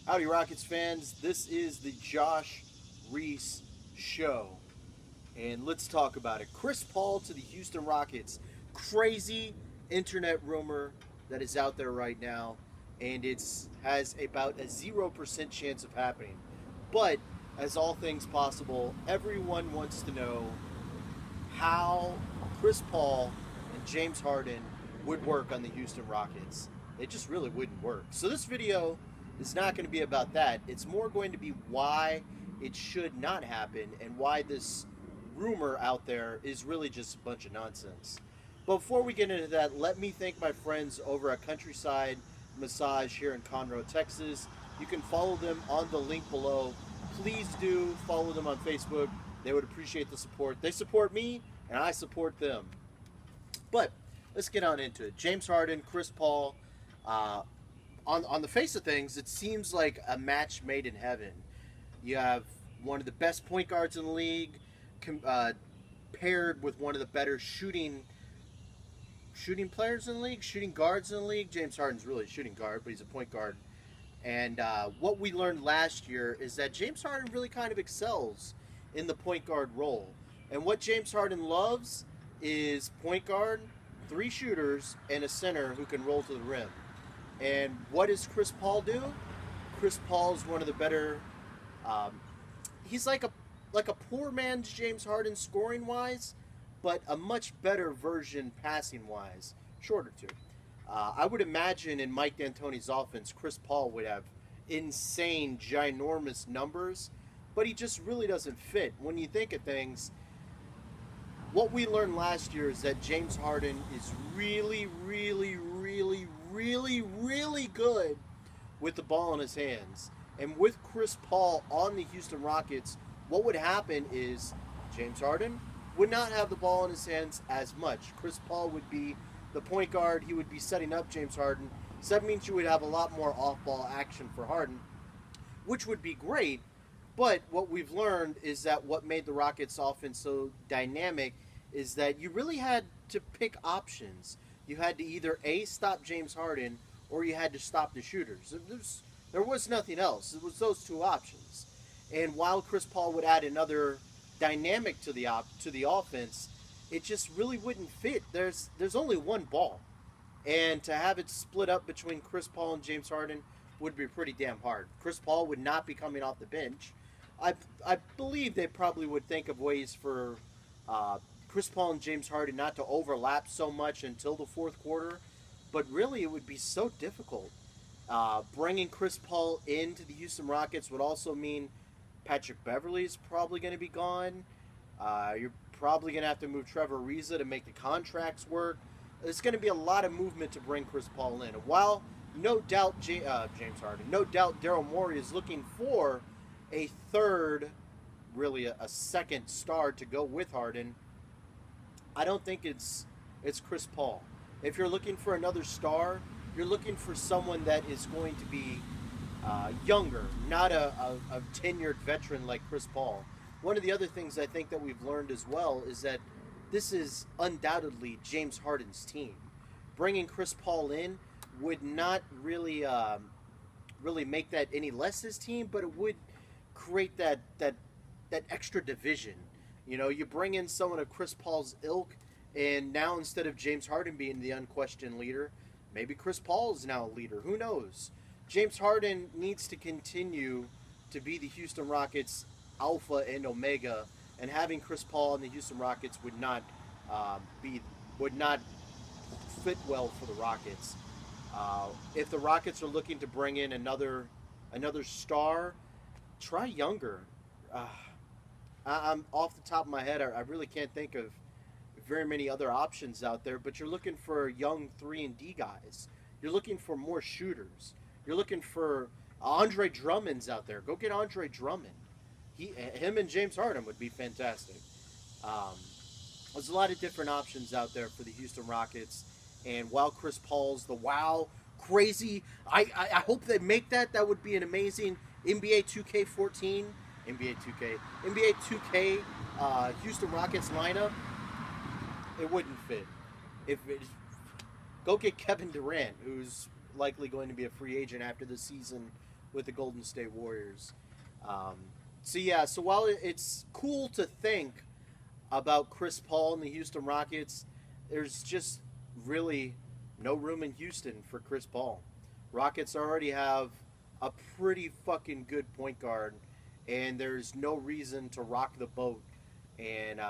Howdy, Rockets fans. This is the Josh Reese Show. And let's talk about it. Chris Paul to the Houston Rockets. Crazy internet rumor that is out there right now. And it's has about a 0% chance of happening. But, as all things possible, everyone wants to know how Chris Paul and James Harden would work on the Houston Rockets. It just really wouldn't work. So this video is not going to be about that. It's more going to be why it should not happen and why this rumor out there is really just a bunch of nonsense. But before we get into that, let me thank my friends over at Countryside Massage here in Conroe, Texas. You can follow them on the link below. Please do follow them on Facebook. They would appreciate the support. They support me, and I support them. But let's get on into it. James Harden, Chris Paul. On the face of things, it seems like a match made in heaven. You have one of the best point guards in the league, paired with one of the better shooting players in the league, shooting guards in the league. James Harden's really a shooting guard, but he's a point guard. And what we learned last year is that James Harden really kind of excels in the point guard role. And what James Harden loves is point guard, 3 shooters, and a center who can roll to the rim. And what does Chris Paul do? Chris Paul is one of the better. He's like a poor man's James Harden scoring wise, but a much better version passing wise, shorter too. I would imagine in Mike D'Antoni's offense, Chris Paul would have insane, ginormous numbers, but he just really doesn't fit. When you think of things, what we learned last year is that James Harden is really, really, really, really, really good with the ball in his hands. And with Chris Paul on the Houston Rockets, what would happen is James Harden would not have the ball in his hands as much. Chris Paul would be the point guard. He would be setting up James Harden. So that means you would have a lot more off-ball action for Harden, which would be great. But what we've learned is that what made the Rockets' offense so dynamic is that you really had to pick options. You had to either A, stop James Harden, or you had to stop the shooters. There was nothing else. It was those two options. And while Chris Paul would add another dynamic to the offense, it just really wouldn't fit. There's only one ball, and to have it split up between Chris Paul and James Harden would be pretty damn hard. Chris Paul would not be coming off the bench. I believe they probably would think of ways for Chris Paul and James Harden not to overlap so much until the fourth quarter, but really it would be so difficult. Bringing Chris Paul into the Houston Rockets would also mean Patrick Beverley is probably going to be gone. You're probably going to have to move Trevor Ariza to make the contracts work. There's going to be a lot of movement to bring Chris Paul in. And while no doubt James Harden, no doubt Daryl Morey is looking for a third, really a second star to go with Harden, I don't think it's Chris Paul. If you're looking for another star, you're looking for someone that is going to be younger, not a tenured veteran like Chris Paul. One of the other things I think that we've learned as well is that this is undoubtedly James Harden's team. Bringing Chris Paul in would not really make that any less his team, but it would create that extra division. You know, you bring in someone of Chris Paul's ilk, and now instead of James Harden being the unquestioned leader, maybe Chris Paul is now a leader. Who knows? James Harden needs to continue to be the Houston Rockets' alpha and omega, and having Chris Paul in the Houston Rockets would not fit well for the Rockets. If the Rockets are looking to bring in another star, try younger. I'm off the top of my head. I really can't think of very many other options out there. But you're looking for young 3-and-D guys. You're looking for more shooters. You're looking for Andre Drummond's out there. Go get Andre Drummond. Him and James Harden would be fantastic. There's a lot of different options out there for the Houston Rockets. And while Chris Paul's the wow, crazy, I hope they make that. That would be an amazing NBA 2K14. NBA 2K Houston Rockets lineup, it wouldn't fit. Go get Kevin Durant, who's likely going to be a free agent after the season with the Golden State Warriors. So yeah, so while it's cool to think about Chris Paul and the Houston Rockets, there's just really no room in Houston for Chris Paul. Rockets already have a pretty fucking good point guard, and there's no reason to rock the boat. And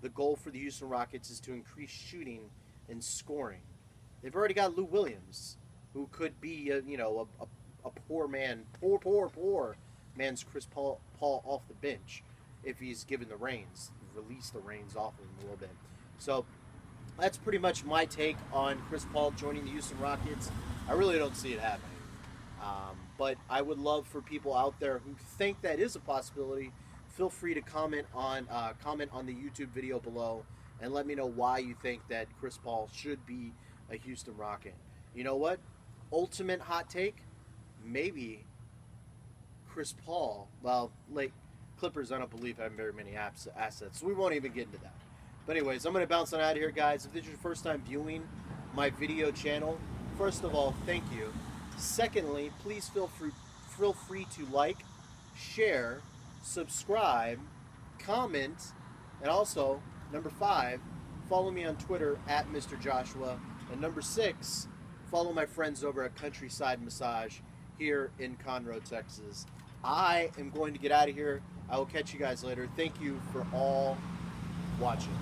the goal for the Houston Rockets is to increase shooting and scoring. They've already got Lou Williams, who could be a poor man's Chris Paul off the bench if he's given the reins, release the reins off of him a little bit. So that's pretty much my take on Chris Paul joining the Houston Rockets. I really don't see it happening. But I would love for people out there who think that is a possibility, feel free to comment on the YouTube video below and let me know why you think that Chris Paul should be a Houston Rocket. You know what? Ultimate hot take, maybe Chris Paul, well, like Clippers, I don't believe have very many assets, so we won't even get into that. But anyways, I'm going to bounce on out of here, guys. If this is your first time viewing my video channel, first of all, thank you. Secondly, please feel free to like, share, subscribe, comment, and also, number 5, follow me on Twitter at Mr. Joshua. And number 6, follow my friends over at Countryside Massage here in Conroe, Texas. I am going to get out of here. I will catch you guys later. Thank you for all watching.